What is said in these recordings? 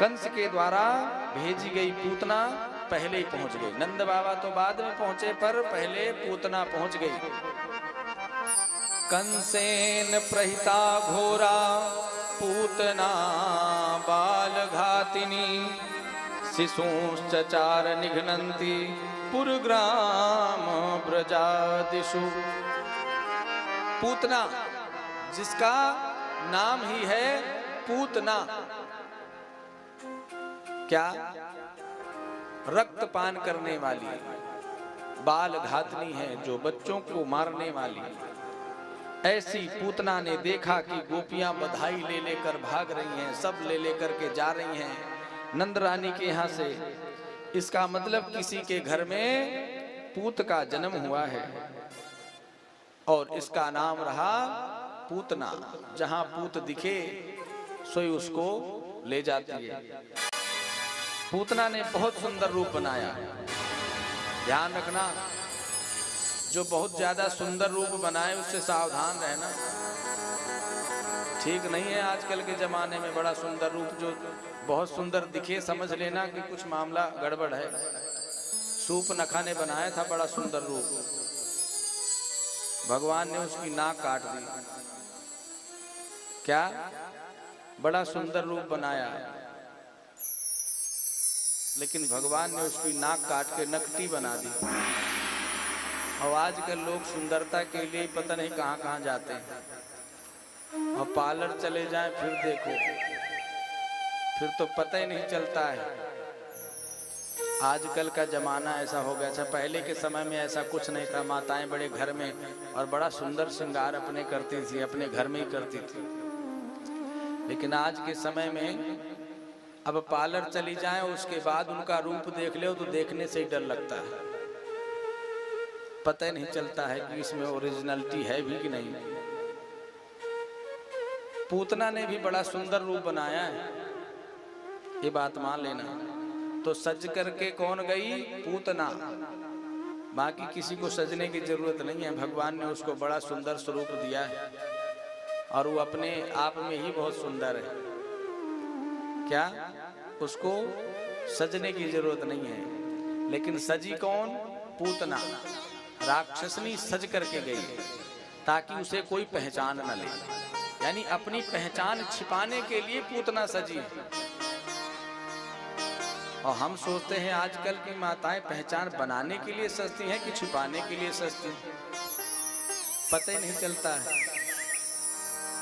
कंस के द्वारा भेजी गई पूतना पहले ही पहुंच गई। नंद बाबा तो बाद में पहुंचे, पर पहले पूतना पहुंच गई। कंसेन प्रहिता घोरा पूतना बाल घातिनी, शिशुश्चचार निघ्नन्ति पुरग्राम ब्रजादिषु। पूतना, जिसका नाम ही है पूतना, क्या? रक्तपान करने वाली, बाल घातनी है, जो बच्चों को मारने वाली। ऐसी पूतना ने देखा कि गोपियां बधाई ले लेकर भाग रही हैं, सब ले लेकर के जा रही हैं नंद रानी के यहाँ से। इसका मतलब किसी के घर में पूत का जन्म हुआ है और इसका नाम रहा पूतना। जहां पूत दिखे सोई उसको ले जाती है। पूतना ने बहुत सुंदर रूप बनाया। ध्यान रखना, जो बहुत ज्यादा सुंदर रूप बनाए उससे सावधान रहना। ठीक नहीं है आजकल के जमाने में बड़ा सुंदर रूप, जो बहुत सुंदर दिखे समझ लेना कि कुछ मामला गड़बड़ है। सूप नखा ने बनाया था बड़ा सुंदर रूप, भगवान ने उसकी नाक काट दी। क्या? बड़ा सुंदर रूप बनाया, लेकिन भगवान ने उसकी नाक काट के नकटी बना दी। और आजकल लोग सुंदरता के लिए पता नहीं कहां कहां जाते हैं। और पार्लर चले जाएं फिर देखो, फिर तो पता ही नहीं चलता है। आजकल का जमाना ऐसा हो गया। अच्छा, पहले के समय में ऐसा कुछ नहीं था। माताएं बड़े घर में और बड़ा सुंदर श्रृंगार अपने करती थी, अपने घर में ही करती थी। लेकिन आज के समय में अब पार्लर चली जाएं, उसके बाद उनका रूप देख ले तो देखने से ही डर लगता है। पता ही नहीं चलता है कि इसमें ओरिजिनलिटी है भी कि नहीं। पूतना ने भी बड़ा सुंदर रूप बनाया है, ये बात मान लेना। तो सज करके कौन गई? पूतना। बाकी किसी को सजने की जरूरत नहीं है। भगवान ने उसको बड़ा सुंदर स्वरूप दिया है और वो अपने आप में ही बहुत सुंदर है। क्या? उसको सजने की जरूरत नहीं है। लेकिन सजी कौन? पूतना। राक्षसनी सज करके गई ताकि उसे कोई पहचान न ले, यानी अपनी पहचान छिपाने के लिए पूतना सजी। और हम सोचते हैं आजकल की माताएं पहचान बनाने के लिए सजती हैं कि छिपाने के लिए सजती हैं, पता ही नहीं चलता है।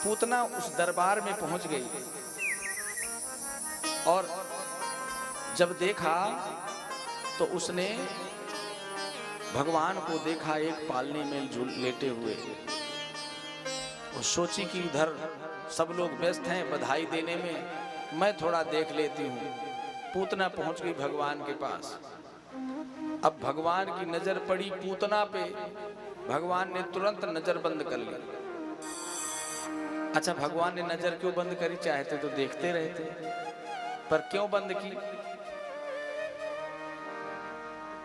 पूतना उस दरबार में पहुंच गई और जब देखा तो उसने भगवान को देखा एक पालने में लेटे हुए। वो सोची कि इधर सब लोग व्यस्त हैं बधाई देने में, मैं थोड़ा देख लेती हूँ। पूतना पहुंच गई भगवान के पास। अब भगवान की नजर पड़ी पूतना पे, भगवान ने तुरंत नजर बंद कर ली। अच्छा, भगवान ने नजर क्यों बंद करी? चाहते तो देखते रहते, पर क्यों बंद की?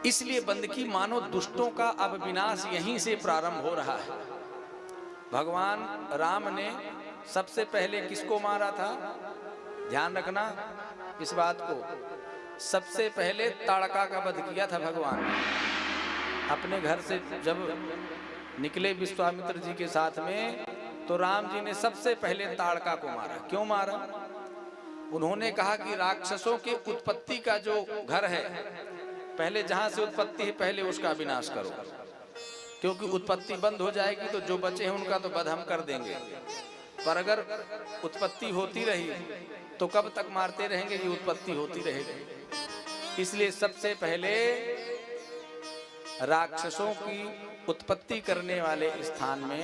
इसलिए बंद की मानो दुष्टों का अब विनाश यहीं से प्रारंभ हो रहा है। भगवान राम ने सबसे पहले किसको मारा था? ध्यान रखना इस बात को। सबसे पहले ताड़का का वध किया था भगवान। अपने घर से जब निकले विश्वामित्र जी के साथ में, तो राम जी ने सबसे पहले ताड़का को मारा। क्यों मारा? उन्होंने कहा कि राक्षसों के उत्पत्ति का जो घर है, पहले जहां से उत्पत्ति है पहले उसका विनाश करो, क्योंकि उत्पत्ति बंद हो जाएगी तो जो बचे हैं उनका तो वध हम कर देंगे। पर अगर उत्पत्ति होती रही तो कब तक मारते रहेंगे? ये उत्पत्ति होती रहेगी। इसलिए सबसे पहले राक्षसों की उत्पत्ति करने वाले स्थान में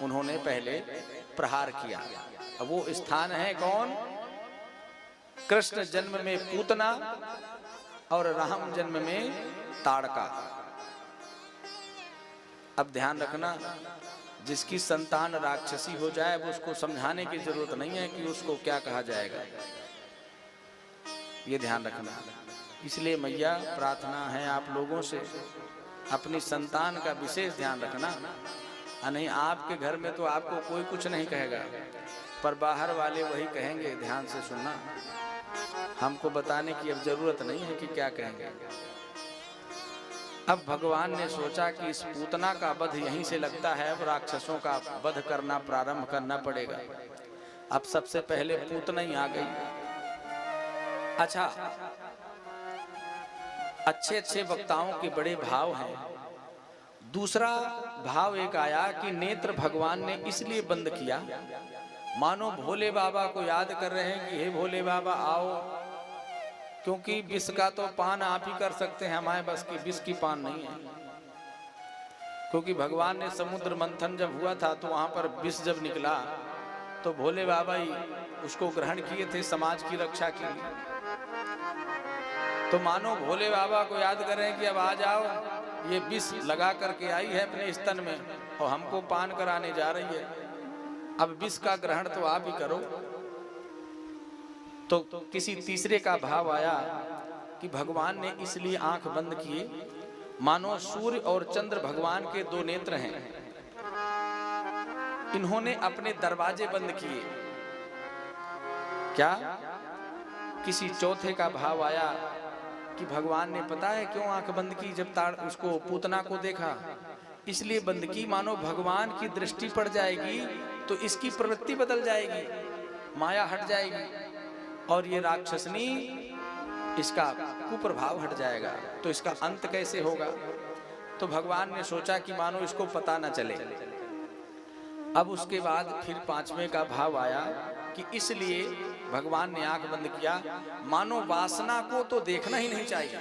उन्होंने पहले प्रहार किया। अब वो स्थान है कौन? कृष्ण जन्म में पूतना और राम जन्म में ताड़का। अब ध्यान रखना, जिसकी संतान राक्षसी हो जाए वो उसको समझाने की जरूरत नहीं है कि उसको क्या कहा जाएगा, ये ध्यान रखना। इसलिए मैया प्रार्थना है आप लोगों से, अपनी संतान का विशेष ध्यान रखना। नहीं आपके घर में तो आपको कोई कुछ नहीं कहेगा, पर बाहर वाले वही कहेंगे, ध्यान से सुनना, हमको बताने की अब जरूरत नहीं है कि क्या कहेंगे। अब भगवान ने सोचा कि इस पूतना का वध यहीं से लगता है, अब राक्षसों का वध करना प्रारंभ करना पड़ेगा। अब सबसे पहले पूतना ही आ गई। अच्छा, अच्छे अच्छे वक्ताओं के बड़े भाव हैं। दूसरा भाव एक आया कि नेत्र भगवान ने इसलिए बंद किया, मानो भोले बाबा को याद कर रहे हैं कि हे भोले बाबा आओ, क्योंकि विष का तो पान आप ही कर सकते हैं, हमारे बस की विष की पान नहीं है। क्योंकि भगवान ने समुद्र मंथन जब हुआ था तो वहां पर विष जब निकला तो भोले बाबा ही उसको ग्रहण किए थे समाज की रक्षा के लिए। तो मानो भोले बाबा को याद कर रहे हैं कि अब आ जाओ, ये विष लगा करके आई है अपने स्तन में और हमको पान कराने जा रही है, अब विष का ग्रहण तो आप ही करो। तो किसी तीसरे का भाव आया कि भगवान ने इसलिए आंख बंद किए, मानो सूर्य और चंद्र भगवान के दो नेत्र हैं, इन्होंने अपने दरवाजे बंद किए। क्या? किसी चौथे का भाव आया कि भगवान ने पता है क्यों आंख बंद की, जब उसको पूतना को देखा इसलिए बंद की, मानो भगवान की दृष्टि पड़ जाएगी तो इसकी प्रवृत्ति बदल जाएगी, माया हट जाएगी और ये राक्षसनी इसका कुप्रभाव हट जाएगा, तो इसका अंत कैसे होगा। तो भगवान ने सोचा कि मानो इसको पता न चले। अब उसके बाद फिर पांचवें का भाव आया कि इसलिए भगवान ने आंख बंद किया, मानो वासना को तो देखना ही नहीं चाहिए।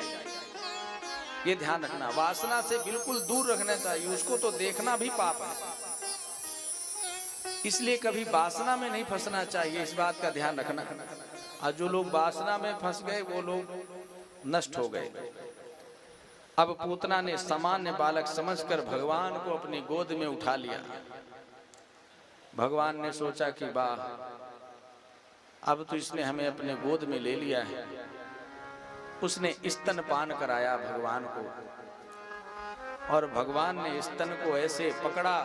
ये ध्यान रखना, वासना से बिल्कुल दूर रखना चाहिए, उसको तो देखना भी पाप है, इसलिए कभी वासना में नहीं फंसना चाहिए, इस बात का ध्यान रखना। और जो लोग वासना में फंस गए वो लोग नष्ट हो गए। अब पूतना ने सामान्य बालक समझकर भगवान को अपनी गोद में उठा लिया। भगवान ने सोचा कि वाह, अब तो इसने हमें अपने गोद में ले लिया है। उसने स्तनपान कराया भगवान को और भगवान ने स्तन को ऐसे पकड़ा,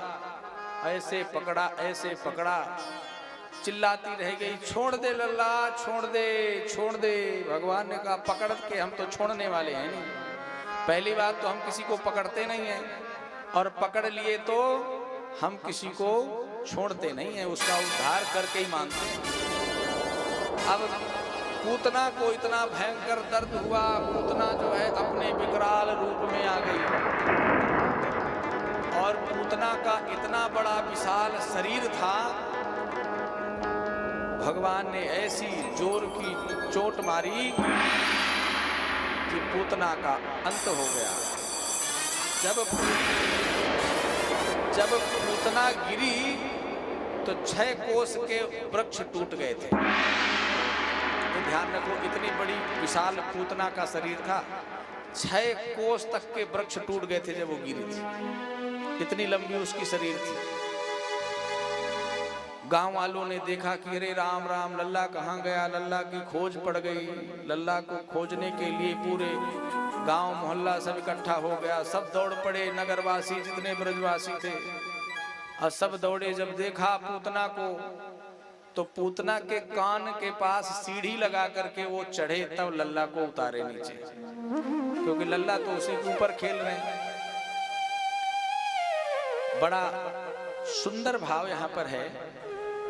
ऐसे पकड़ा, ऐसे पकड़ा, चिल्लाती रह गई, छोड़ दे लल्ला, छोड़ दे, छोड़ दे। भगवान ने कहा पकड़ के हम तो छोड़ने वाले हैं नहीं। पहली बात तो हम किसी को पकड़ते नहीं हैं और पकड़ लिए तो हम किसी को छोड़ते नहीं हैं, उसका उद्धार करके ही मानते हैं। अब पूतना को इतना भयंकर दर्द हुआ, पूतना जो है अपने विकराल रूप में आ गई और पूतना का इतना बड़ा विशाल शरीर था, भगवान ने ऐसी जोर की चोट मारी कि पूतना का अंत हो गया। जब पूतना गिरी तो 6 कोस के वृक्ष टूट गए थे। तो ध्यान रखो, इतनी बड़ी विशाल पूतना का शरीर था, 6 कोस तक के वृक्ष टूट गए थे जब वो गिरी थी, इतनी लंबी उसकी शरीर थी। गांव वालों ने देखा कि अरे राम राम, लल्ला कहाँ गया, लल्ला की खोज पड़ गई। लल्ला को खोजने के लिए पूरे गांव मोहल्ला सब इकट्ठा हो गया, सब दौड़ पड़े, नगरवासी जितने ब्रजवासी थे और सब दौड़े। जब देखा पूतना को तो पूतना के कान के पास सीढ़ी लगा करके वो चढ़े, तब लल्ला को उतारे नीचे, क्योंकि लल्ला तो उसी के ऊपर खेल रहे हैं। बड़ा सुंदर भाव यहाँ पर है।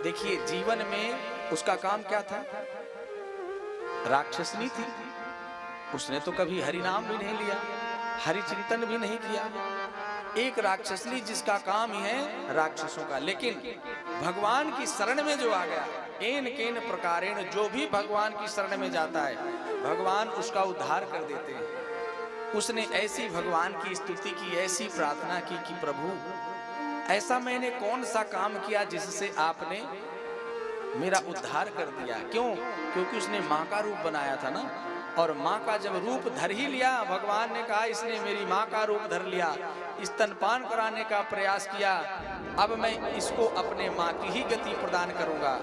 देखिए, जीवन में उसका काम क्या था? राक्षसनी थी, उसने तो कभी हरि नाम भी नहीं लिया, हरि चिंतन भी नहीं किया। एक राक्षसनी जिसका काम ही है राक्षसों का। लेकिन भगवान की शरण में जो आ गया, एन केन प्रकारेण, जो भी भगवान की शरण में जाता है भगवान उसका उद्धार कर देते हैं। उसने ऐसी भगवान की स्तुति की, ऐसी प्रार्थना की कि प्रभु ऐसा मैंने कौन सा काम किया जिससे आपने मेरा उद्धार कर दिया। क्यों? क्योंकि उसने माँ का रूप बनाया था ना, और माँ का जब रूप धर ही लिया, भगवान ने कहा इसने मेरी माँ का रूप धर लिया, स्तनपान कराने का प्रयास किया, अब मैं इसको अपने माँ की ही गति प्रदान करूंगा।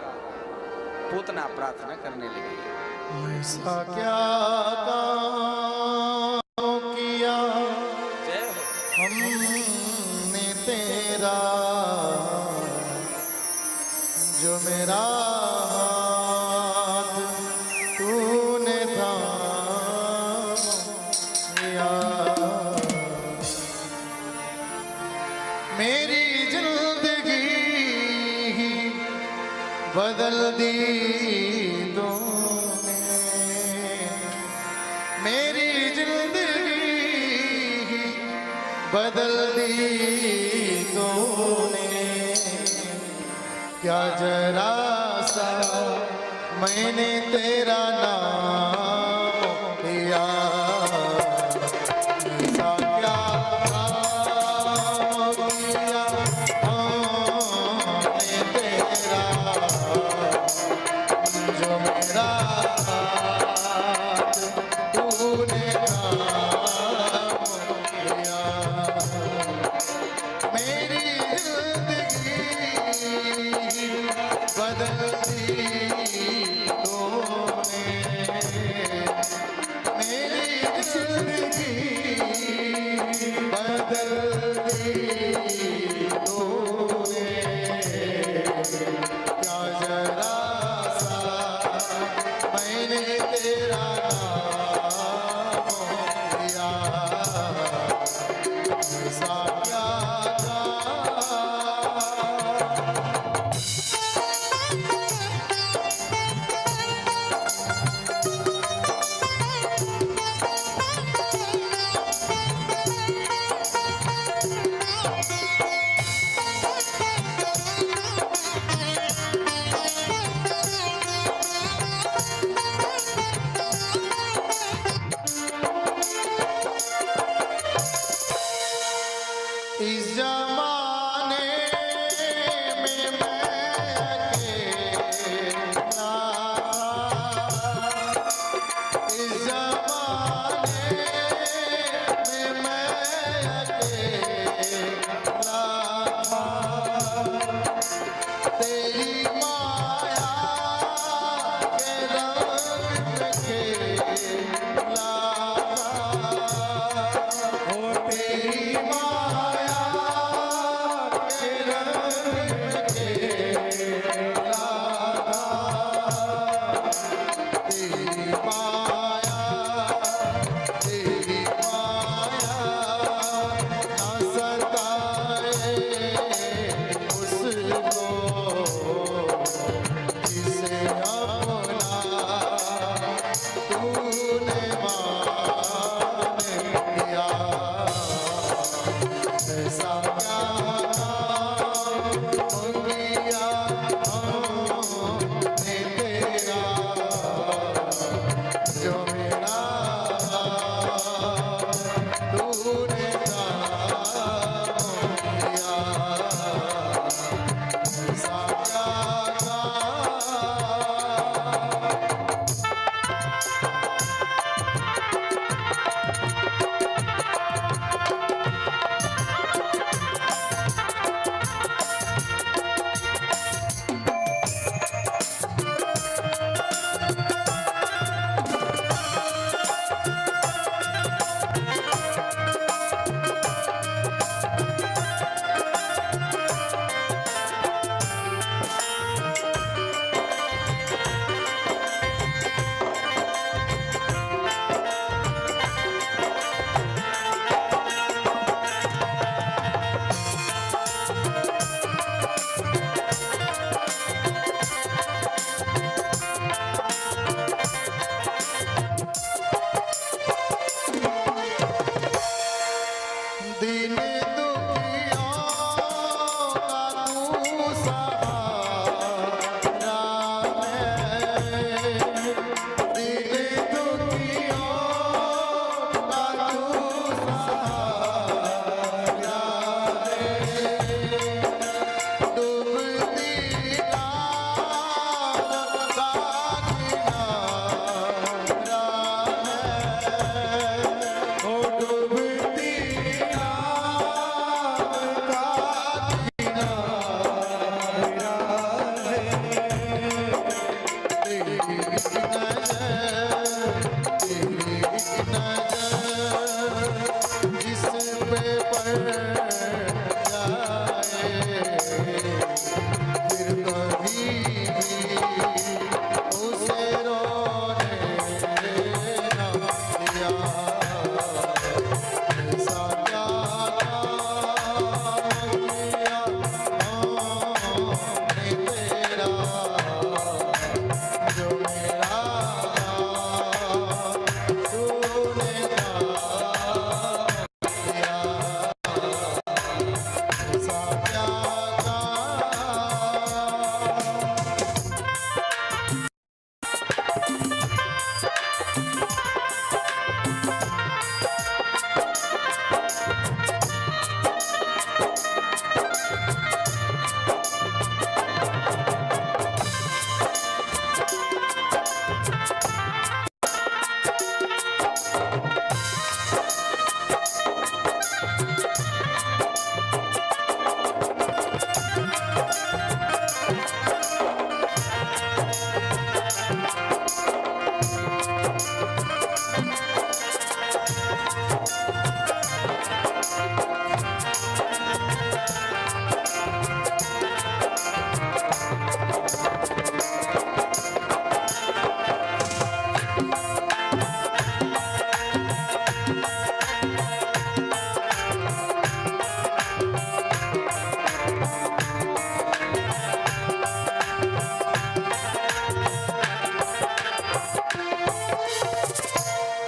पूतना प्रार्थना करने लगी, ऐसा क्या काम किया हमने तेरा, जो मेरा तूने थाम लिया। मेरी जिंदगी बदल दी तूने, मेरी जिंदगी बदल दी तूने। क्या जरा सा मैंने तेरा नाम लिया, ऐसा क्या काम किया हमने तेरा, जो मेरा हाथ तूने थाम लिया। मेरी जिंदगी बदल दी तूने।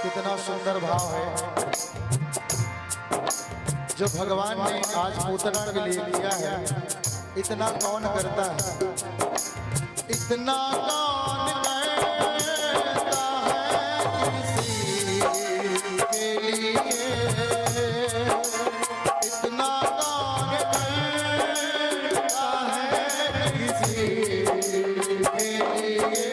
कितना सुंदर भाव है जो भगवान ने आज पूतना के लिए लिया है। इतना कौन करता है, इतना कौन करता है किसी के लिए, इतना कौन करता है किसी के लिए,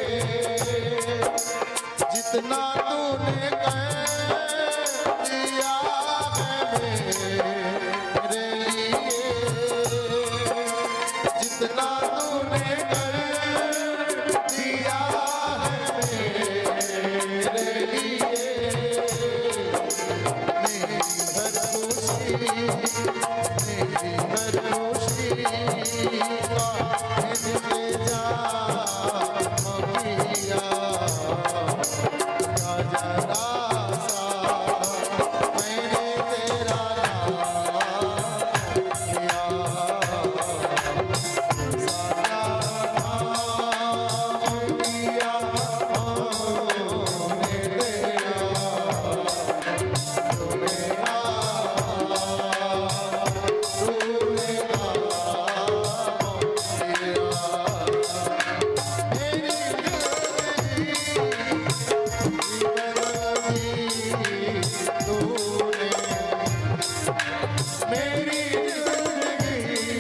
जितना तूने कर दिया है मेरे लिए, जितना तूने कर दिया है मेरे लिए, मेरी हर खुशी मेरी हर खुशी का इनके जा ममिया जरा सा मैंने तेरा नाम लिया, सारा नाम लिया हमने तेरा, जो मेरा तूने नाम लिया, मेरी मेरी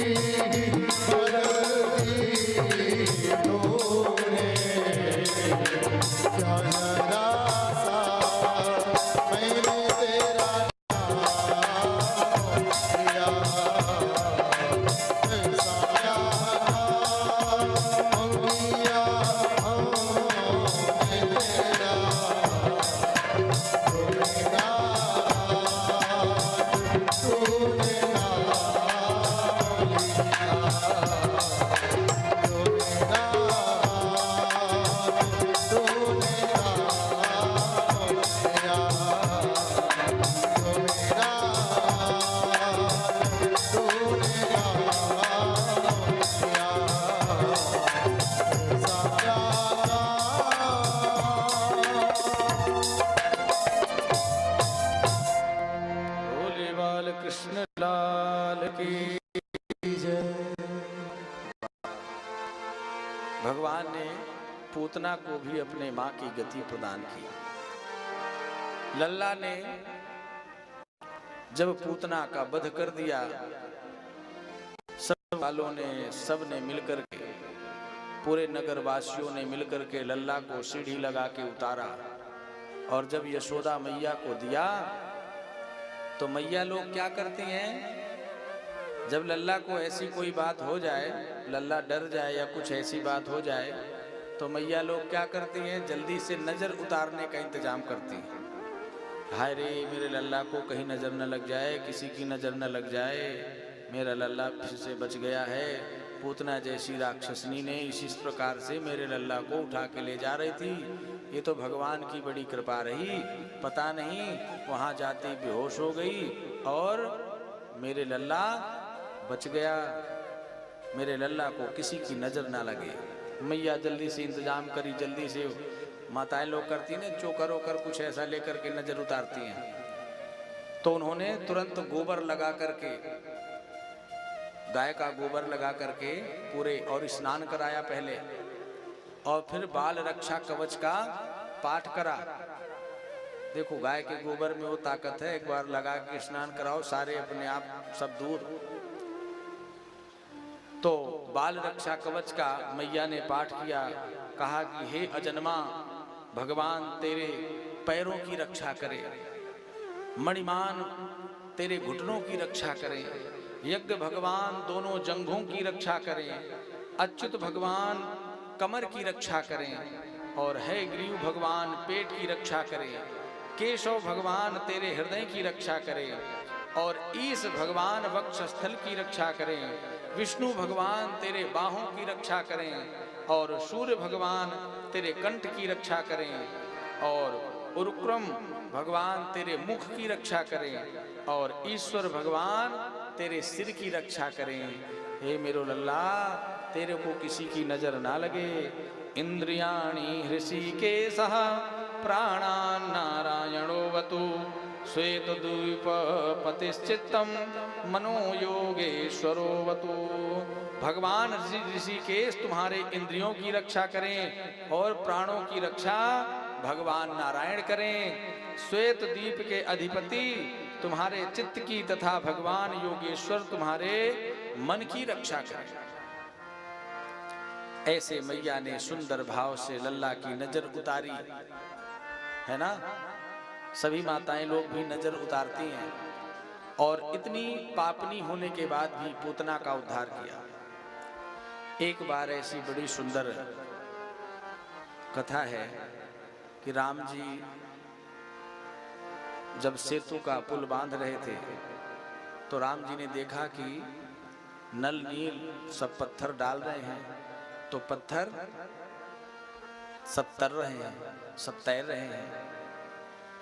जिंदगी बदल दी तूने, क्या जरा सा मैंने तेरा नाम लिया, सारा नाम लिया हमने तेरा, जो मेरा तूने नाम लिया, जो मेरा तूने नाम लिया, जो मेरा तूने नाम लिया, सारा भोले बाल कृष्ण लाल की जय। भगवान ने पूतना को भी अपने मां की गति प्रदान की। लल्ला ने जब पूतना का वध कर दिया, सब वालों ने सब ने मिलकर के, पूरे नगर वासियों ने मिलकर के लल्ला को सीढ़ी लगा के उतारा, और जब यशोदा मैया को दिया तो मैया लोग क्या करती हैं, जब लल्ला को ऐसी कोई बात हो जाए, लल्ला डर जाए या कुछ ऐसी बात हो जाए, तो मैया लोग क्या करती हैं, जल्दी से नजर उतारने का इंतजाम करती हैं। हाय रे मेरे लल्ला को कहीं नजर न लग जाए, किसी की नजर न लग जाए, मेरा लल्ला फिर से बच गया है। पूतना जैसी राक्षसनी ने इसी प्रकार से मेरे लल्ला को उठा के ले जा रही थी, ये तो भगवान की बड़ी कृपा रही, पता नहीं वहाँ जाते बेहोश हो गई और मेरे लल्ला बच गया, मेरे लल्ला को किसी की नजर ना लगे। मैया जल्दी से इंतजाम करी, जल्दी से माताएं लोग करती हैं ना, चोकर वोकर कुछ ऐसा लेकर के नजर उतारती हैं। तो उन्होंने तुरंत गोबर लगा करके, गाय का गोबर लगा करके पूरे, और स्नान कराया पहले, और फिर बाल रक्षा कवच का पाठ करा। देखो गाय के गोबर में वो ताकत है, एक बार लगा के स्नान कराओ, सारे अपने आप सब दूर। तो बाल रक्षा कवच का मैया ने पाठ किया, कहा कि हे अजन्मा भगवान तेरे पैरों की रक्षा करे, मणिमान तेरे घुटनों की रक्षा करें, यज्ञ भगवान दोनों जंघों की रक्षा करें, अच्युत भगवान कमर की रक्षा करें, और है ग्रीव भगवान पेट की रक्षा करें, केशव भगवान तेरे हृदय की रक्षा करें, और ईश भगवान वक्षस्थल की रक्षा करें, विष्णु भगवान तेरे बाहों की रक्षा करें, और सूर्य भगवान तेरे कंठ की रक्षा करें, और उरुक्रम भगवान तेरे मुख की रक्षा करें, और ईश्वर भगवान तेरे सिर की रक्षा करें। हे मेरो लल्ला, तेरे को किसी की नजर ना लगे। इंद्रियाणि हृषिकेशः प्राणान् नारायणो वतु, श्वेत द्वीप पतिश्चित्तम मनो योगेश्वरो वतु। भगवान ऋषिकेश तुम्हारे इंद्रियों की रक्षा करें और प्राणों की रक्षा भगवान नारायण करें। श्वेत द्वीप के अधिपति तुम्हारे चित्त की तथा भगवान योगेश्वर तुम्हारे मन की रक्षा करें। ऐसे मैया ने सुंदर भाव से लल्ला की नजर उतारी है ना। सभी माताएं लोग भी नजर उतारती हैं, और इतनी पापनी होने के बाद भी पूतना का उद्धार किया। एक बार ऐसी बड़ी सुंदर कथा है कि राम जी जब सेतु का पुल बांध रहे थे, तो राम जी ने देखा कि नल नील सब पत्थर डाल रहे हैं, तो पत्थर सब तर रहे हैं, सब तैर रहे हैं।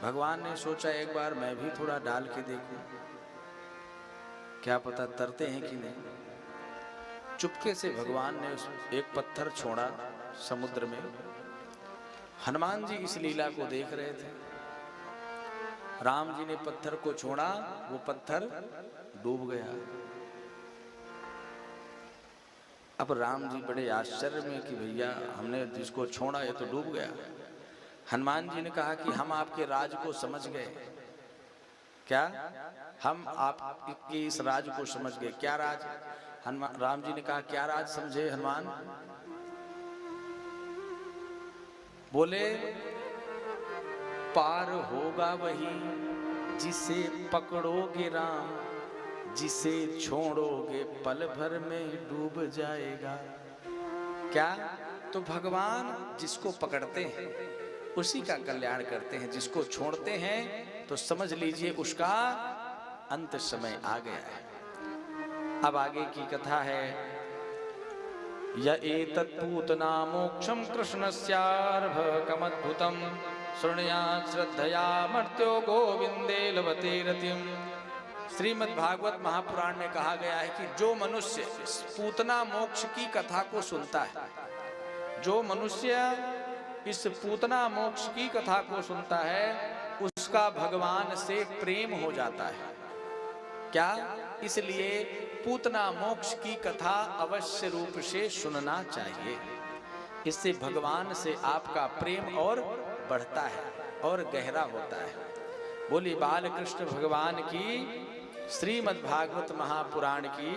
भगवान ने सोचा एक बार मैं भी थोड़ा डाल के देखूं, क्या पता तरते हैं कि नहीं। चुपके से भगवान ने उस एक पत्थर छोड़ा समुद्र में। हनुमान जी इस लीला को देख रहे थे। राम जी ने पत्थर को छोड़ा, वो पत्थर डूब गया। अब राम जी बड़े आश्चर्य में कि भैया हमने जिसको छोड़ा ये तो डूब गया। हनुमान जी ने कहा कि हम आपके राज को समझ गए। क्या? हम आपके इस राज को समझ गए। क्या राज? हनुमान राम जी ने कहा क्या राज समझे हनुमान? बोले पार होगा वही जिसे पकड़ोगे राम, जिसे छोड़ोगे पल भर में डूब जाएगा। क्या? तो भगवान जिसको पकड़ते हैं उसी का कल्याण करते हैं, जिसको छोड़ते हैं तो समझ लीजिए उसका अंत समय आ गया है। अब आगे की कथा है। य एतत् पूतना मोक्षम कृष्णस्यार्भकमद्भुतम् शृणुयात् श्रद्धया मर्त्यो गोविंदे लभते रतिम्। श्रीमद् भागवत महापुराण में कहा गया है कि जो मनुष्य पूतना मोक्ष की कथा को सुनता है, जो मनुष्य इस पूतना मोक्ष की कथा को सुनता है, उसका भगवान से प्रेम हो जाता है। क्या? इसलिए पूतना मोक्ष की कथा अवश्य रूप से सुनना चाहिए। इससे भगवान से आपका प्रेम और बढ़ता है और गहरा होता है। बोली बाल कृष्ण भगवान की श्रीमद् भागवत महापुराण की